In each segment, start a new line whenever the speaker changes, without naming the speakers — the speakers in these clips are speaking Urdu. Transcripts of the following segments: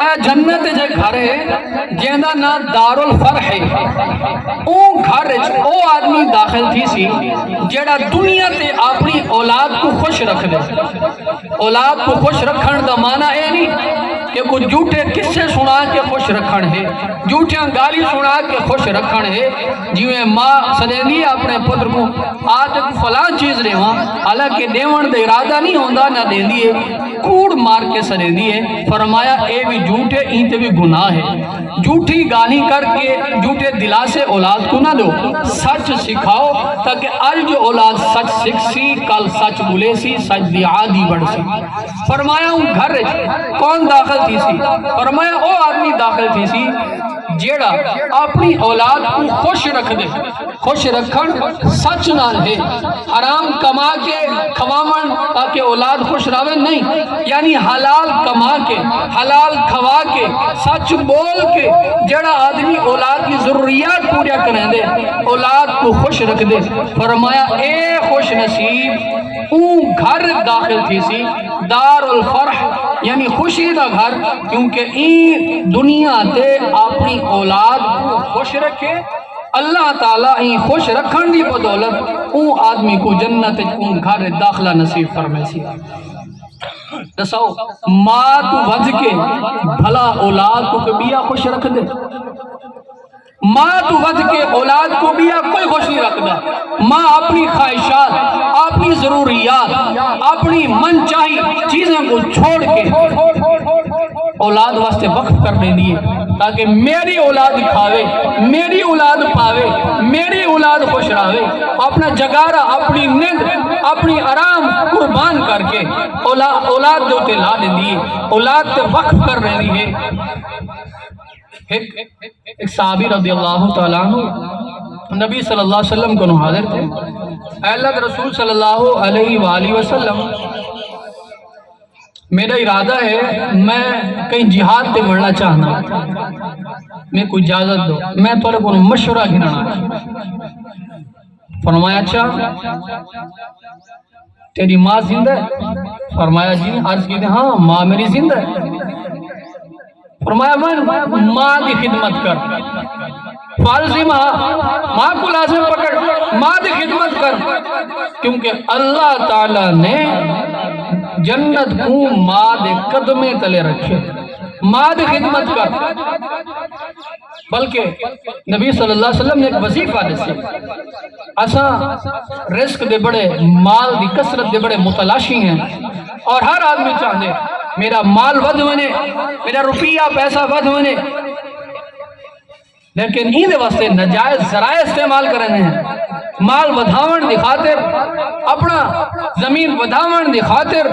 فرمایا جنت جے گھر ہے جیندہ نا دار الفرح ہے، او گھر او آدمی داخل تھی سی جیڑا دنیا تے اپنی اولاد کو خوش رکھ دے۔ اولاد کو خوش رکھن دا معنی اے نہیں کہ کوئی جھوٹے قصے سنا کے خوش رکھن ہے، جھوٹیاں گالی سنا کے خوش رکھن ہے۔ جیویں ماں سدیندی اپنے پتر کو آج فلاں چیز دے ہاں، حالانکہ دیون دے ارادہ نہیں ہوندا نہ دیندی ہے، کوڑ مار کے سدیندی ہے۔ فرمایا اے بھی جھوٹے این تے بھی گناہ ہے۔ جھوٹی گالی کر کے جھوٹے دلاسے اولاد کو نہ دو، سچ سکھاؤ تاکہ آج جو اولاد سچ سکھ سی کل سچ بولے سی، سچ دی عادی بڑھ سی۔ فرمایا ہوں گھر کون داخل تھی سی؟ فرمایا او آدمی داخل تھی سی جیڑا اپنی اولاد کو خوش رکھ دے۔ خوش رکھن سچ نال ہے، حرام کما کے کھواون تاکہ اولاد خوش رہے نہیں، یعنی حلال کما کے حلال کھوا کے سچ بول کے جیڑا آدمی اولاد کی ضروریات پوریا کریں دے، اولاد کو خوش رکھ دے۔ فرمایا اے خوش نصیب اون گھر داخل تھی سی دار الفرح، یعنی خوشی دا گھر، کیونکہ این دنیا تے اپنی اولاد کو خوش رکھے۔ اللہ تعالیٰ این خوش رکھن دی بدولت اون آدمی کو جنت اون گھر داخلہ نصیب فرمائے سی۔ دسو ماں تو ودھ کے بھلا اولاد کو کبھیا خوش رکھ دے؟ ماں تو ودھ کے اولاد کو بھی کوئی خوش نہیں رکھتا۔ ماں اپنی خواہشات، اپنی ضروریات، اپنی من چاہی چیزوں کو چھوڑ کے اولاد واسطے وقف کر دے دیئے تاکہ میری اولاد کھاوے، میری اولاد پاوے، میری اولاد خوش رہے۔ اپنا جگارہ، اپنی نیند، اپنی آرام قربان کر کے اولاد دوتے لا دے دیئے، اولاد تے وقف کر دے دیئے۔ ایک صحابی رضی اللہ تعالیٰ عنہ نبی صلی اللہ علیہ وسلم کو حاضر تھے۔ اے اللہ کے رسول صلی اللہ علیہ وآلہ وسلم، میرا ارادہ ہے میں کہیں جہاد پہ بڑھنا چاہنا، میں کوئی اجازت دو، میں تھوڑے کو مشورہ گھنا۔ فرمایا اچھا تیری ماں زندہ ہے؟ فرمایا جی۔ عرض کی ہاں ماں میری زندہ ہے۔ فرمایا ماں کی خدمت کر، فالزی ماں کو لازم پکڑ، ماں کی خدمت کر، کیونکہ اللہ تعالیٰ نے جنت کو ماں دے قدمے تلے رکھے۔ ماں دی خدمت کر۔ بلکہ نبی صلی اللہ علیہ وسلم نے ایک وظیفہ دسی، اساں رزق دے بڑے، مال دی کثرت دے بڑے متلاشی ہیں، اور ہر آدمی چاہتے میرا مال ود ہونے، میرا روپیہ پیسہ ود ہونے، لیکن این دے واسطے نجائز ذرائع استعمال کرنے ہیں۔ مال ودھاون دی خاطر، اپنا زمین ودھاون دی خاطر،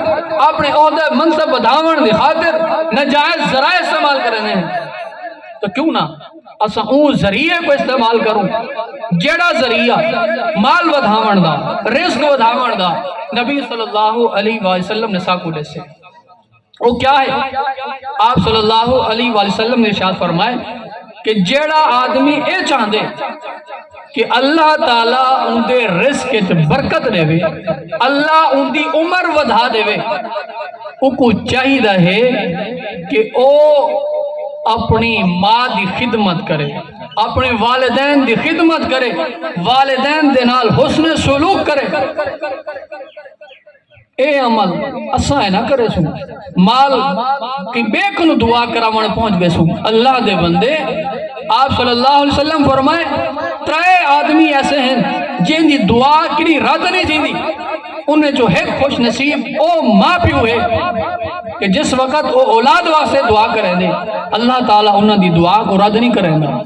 اپنے عہدہ منصب ودھاون دی خاطر نجائز ذرائع استعمال کرنے ہیں۔ تو کیوں نہ اسا اون ذریعے کو استعمال کروں جیڑا ذریعہ مال ودھاون دا، رزق ودھاون دا نبی صلی اللہ علیہ وآلہ وسلم نے ساکو دے سے۔ وہ کیا ہے؟ آپ صلی اللہ علیہ وآلہ وسلم نے ارشاد فرمائے کہ جیڑا آدمی اے چاہندے کہ اللہ تعالیٰ ان دے رزق کے برکت دے وے، اللہ ان دی عمر ودھا دے وے، او کو چاہیدہ ہے کہ او اپنی ماں دی خدمت کرے، اپنے والدین دی خدمت کرے، والدین دے نال حسن سلوک کرے۔ اے عمل اساں نہ کرے سو، مال کی بے کنو دعا کراون پہنچ بے سو۔ اللہ دے بندے، آپ صلی اللہ علیہ وسلم فرمائے ترے آدمی ایسے ہیں جن دی دعا کی رد نہیں جیندی، انہیں جو ہے خوش نصیب او ماں پیو ہے کہ جس وقت وہ اولاد واسطے دعا کریں دے اللہ تعالیٰ انہوں دی دعا کو رد نہیں کریں گا۔